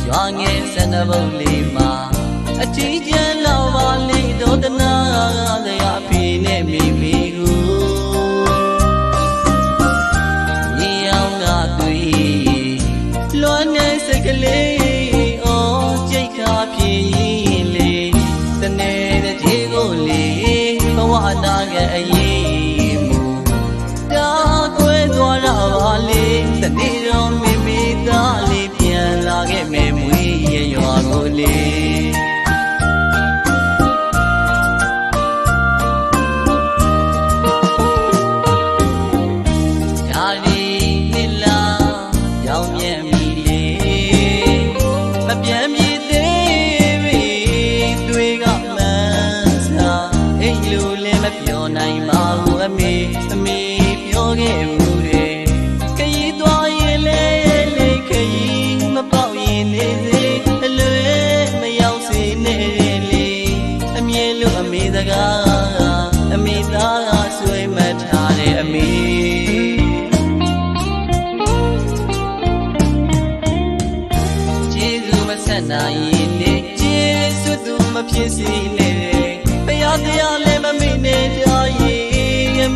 ရွာငယ်စံပုတ်လေးမှာအချီးကျန်လောက်ပါလေတော့တနာတရားဖေနဲ့မိမိကိုညီအောင်ကတွေ့လွမ်းနေစိတ်ကလေးအော်ကြိတ်ခါဖြစ်ရင်လေတနေ့တည်းကိုလေဘဝနာကအရေးမူတာကွဲသွားတာပါလေတနေ့တော့မိမိသားလေးပြန်လာခဲ့မယ်မွေးရရွာကိုလေနိုင်ပါဘူးအမေပြောခဲ့မှုတွေခရီးသွားရင်လေခရီးမပေါက်ရင်နေစေအလွယ်မရောက်စေနဲ့လေအမြဲလို့အမေစကားအမေသားဆွေးမထားတဲ့အမေကျေးဇူးမဆက်နိုင်ရင်လေကျေးဇူးသူမဖြစ်စေနဲ့ဘုရားတရားလည်းမမေ့နဲ့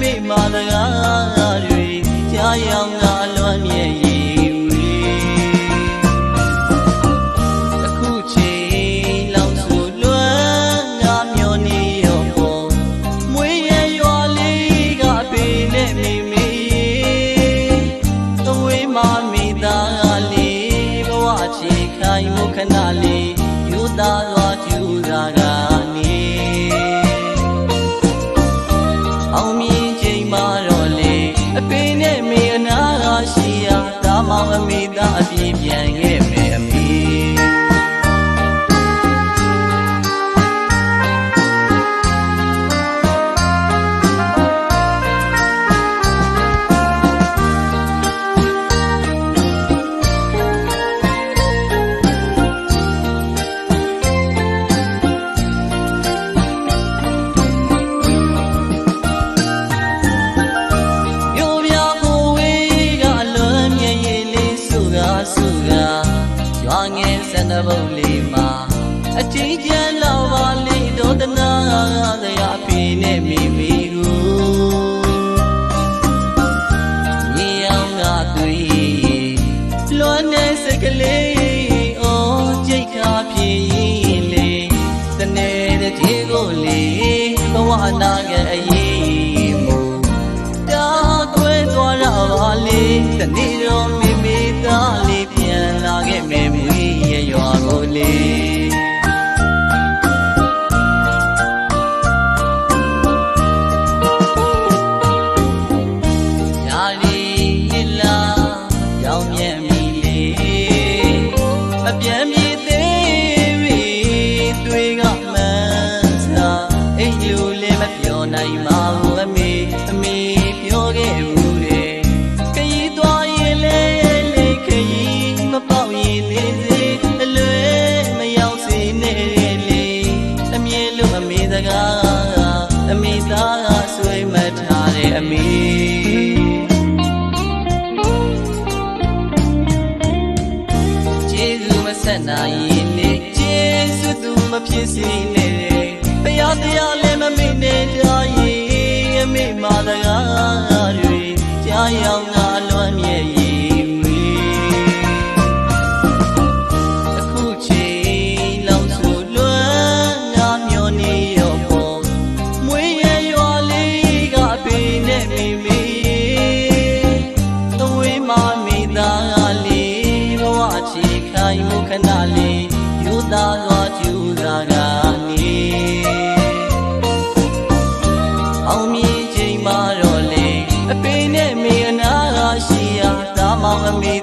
မိမာတကားတွေကြားရောက်ငါလွမ်းမြေရည်ဝေအခုချိန်လောက်ဆိုလွမ်းငါမျောနေရောပေါ်မွေးရရွာလေးကပေနဲ့မိမိအဝေးမှမိသားလေးဘဝချေခိုင်မှုခဏလေးယူသားသွားကျူတာကနေအောင်မြင်အဖေနဲ့မေအနာရှိရာဒါမှအမေသားအပြေးပြန်ခဲ့မယ်အမေရွာငယ်စံပုတ်လေးမှာအချီးကျန်လောက်ပါလေတော့တနာတရားဖေနဲ့မိမိကိုညီအောင်ကတွေ့လွမ်းနေစိတ်ကလေးအော်ကြိတ်ခါဖြစ်ရင်လေတနေ့တည်းကိုလေဘဝနာကအရေးမူတာကွဲသွားတာပါလေတနေ့တော့မိမိသားလေးပြန်လာခဲ့မယ်မွေးရရွာကိုလေယာလီဟစ်လာရောင်မြတ်မီလေးမပြန်မြေသေးပြီတွေကမှန်းစာအိမ်လူလေးမပြောနိုင်ပါဘူးအမေပြောခဲ့ဘူးတဲ့ခရီးသွားရင်လေခရီးမပေါက်ရင်နေစေအလွယ်မရောက်စေနဲ့လေအမြဲလို့အမေစကားအမေသားဆွေးမထားတဲ့အမေကျေးဇူးမဆက်နိုင်ရင်လေကျေးဇူးသူမဖြစ်စေနဲ့ဘုရားတရားလည်းမမေ့နဲ့တာရင်အမေမာစကားတွေကြားရောက်ငါလွမ်းမြေရည်ဝေအခုချိန်လောက်ဆိုလွမ်းငါမျောနေရောပေါ်မွေးရရွာလေးကပေနဲ့မိမိအဝေးမှမိသားလေးဘဝချေခိုင်မှုခဏလေးယူသားသွားကျူတာကနေအောင်မြင်ချိန်မှာတော့လေအဖေနဲ့မေအနာရှိရာဒါမှအမေ